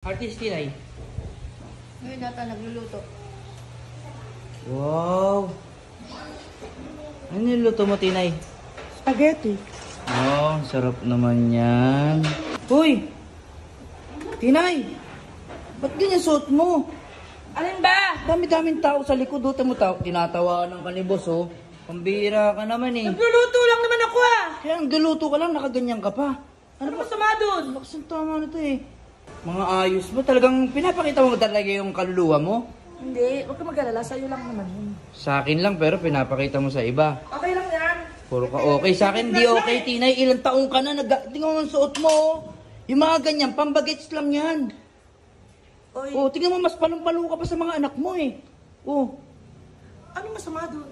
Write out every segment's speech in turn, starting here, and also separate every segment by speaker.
Speaker 1: Artist Tinay.
Speaker 2: Ngayon nata nagluluto.
Speaker 1: Wow! Ano niluto mo, Tinay?
Speaker 2: Spaghetti.
Speaker 1: Oh, sarap naman yan. Uy! Tinay! Ba't ganyan suot mo?
Speaker 2: Alin ba?
Speaker 1: Dami-daming tao sa likod. Doon mo tao. Tinatawanan ka ni boss, oh. Pambira ka naman, eh.
Speaker 2: Nagluluto lang naman ako ah.
Speaker 1: Kaya ang duluto ka lang, nakaganyan ka pa.
Speaker 2: Ano masama doon?
Speaker 1: Lakas ng tama na to, eh. Mga ayos mo. Talagang pinapakita mo talaga yung kaluluwa mo.
Speaker 2: Hindi, huwag ka mag-alala. Sa'yo lang naman yun.
Speaker 1: Sa akin lang, pero pinapakita mo sa iba.
Speaker 2: Okay lang yan.
Speaker 1: Puro ka okay. Sa akin, di okay, Tinay. Ilang taong ka na, tingnan mo ang suot mo. Yung mga ganyan, pambagets lang yan.
Speaker 2: Oy,
Speaker 1: Oh, tingnan mo, mas palong-palo ka pa sa mga anak mo, eh. Oh,
Speaker 2: ano masama doon?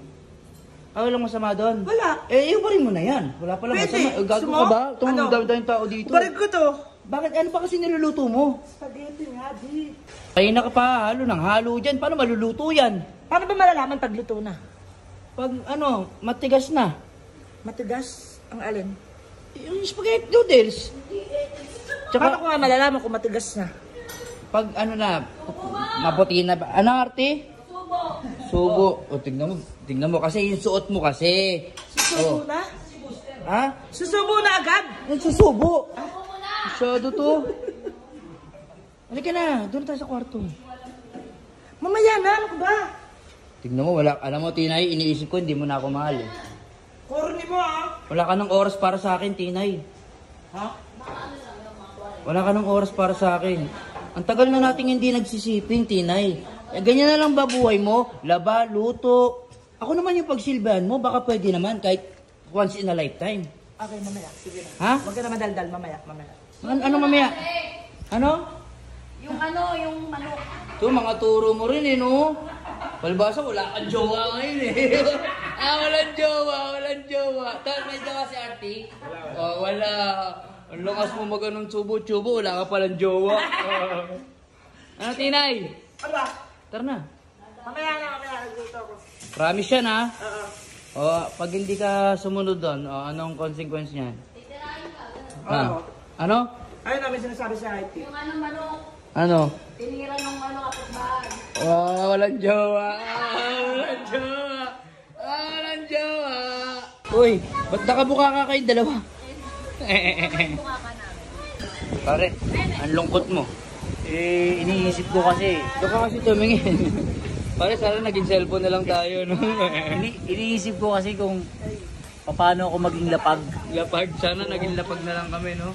Speaker 1: walang masama doon.
Speaker 2: Wala.
Speaker 1: Eh, iubarin mo na yan. Wala palang
Speaker 2: Pwede.
Speaker 1: masama. Gago
Speaker 2: Gusto
Speaker 1: ka
Speaker 2: mo?
Speaker 1: ba? Itong
Speaker 2: Ano?
Speaker 1: dami-daming tao dito.
Speaker 2: Barig ko to.
Speaker 1: Bakit? Ano pa kasi niluluto mo?
Speaker 2: Spaghetti nga, di.
Speaker 1: Ay, na ka pa, halo ng halo dyan. Paano maluluto yan?
Speaker 2: Paano ba malalaman pag luto na?
Speaker 1: Pag, matigas na.
Speaker 2: Matigas ang alin?
Speaker 1: Yung spaghetti noodles.
Speaker 2: Paano ko nga malalaman kung matigas na?
Speaker 1: Pag maputi na ba? Ano, Arte? Subo. O, tignan mo kasi yung suot mo kasi.
Speaker 2: Susubo na?
Speaker 1: Ha?
Speaker 2: Susubo na agad?
Speaker 1: Nagsusubo. Masyado to. Halika na, doon tayo sa kwarto.
Speaker 2: Mamaya na, ano ba?
Speaker 1: Tignan mo, alam mo, Tinay, iniisip ko, hindi mo na ako mahal.
Speaker 2: Corny mo ah.
Speaker 1: Wala ka ng oras para sa akin, Tinay.
Speaker 2: Ha?
Speaker 1: Wala ka ng oras para sa akin. Ang tagal na nating hindi nagsisiping, Tinay. Eh, ganyan na lang ba buhay mo? Laba, luto. Ako naman yung pagsilbahan mo, baka pwede naman kahit once in a lifetime.
Speaker 2: Okay, mamaya. Sige na.
Speaker 1: Ha?
Speaker 2: Huwag ka na madaldal, mamaya.
Speaker 1: Ano mamaya? Ano?
Speaker 2: Yung manok.
Speaker 1: Ito, mga turo mo rin, eh, no? Palibasa, wala kang jowa ngayon, eh. Walang jowa. May jowa si Artie? Oh, wala. Ang lakas mo mag-anong tsubo-tsubo, wala ka palang jowa. Ano, Tinay?
Speaker 2: Aba,
Speaker 1: Tara na.
Speaker 2: mamaya. Nagluto ako.
Speaker 1: Promise yan, ha?
Speaker 2: Oo.
Speaker 1: O, pag hindi ka sumunod doon, anong consequence niyan?
Speaker 2: Oo.
Speaker 1: Ano?
Speaker 2: Ayun namin sinasabi sa IT.
Speaker 3: Yung anong manok,
Speaker 1: Ano?
Speaker 3: tinira ng kapitbahay.
Speaker 1: Walang jowa. Uy, ba't nakabuka ka kayong dalawa?
Speaker 3: Buka ka namin.
Speaker 1: Pare, ang lungkot mo.
Speaker 4: Eh, iniisip ko kasi,
Speaker 1: Doon ka kasi tumingin. Pare, sana naging cellphone na lang tayo, no?
Speaker 4: iniisip ko kasi kung paano ako maging lapag.
Speaker 1: Lapag. Sana naging lapag na lang kami, no?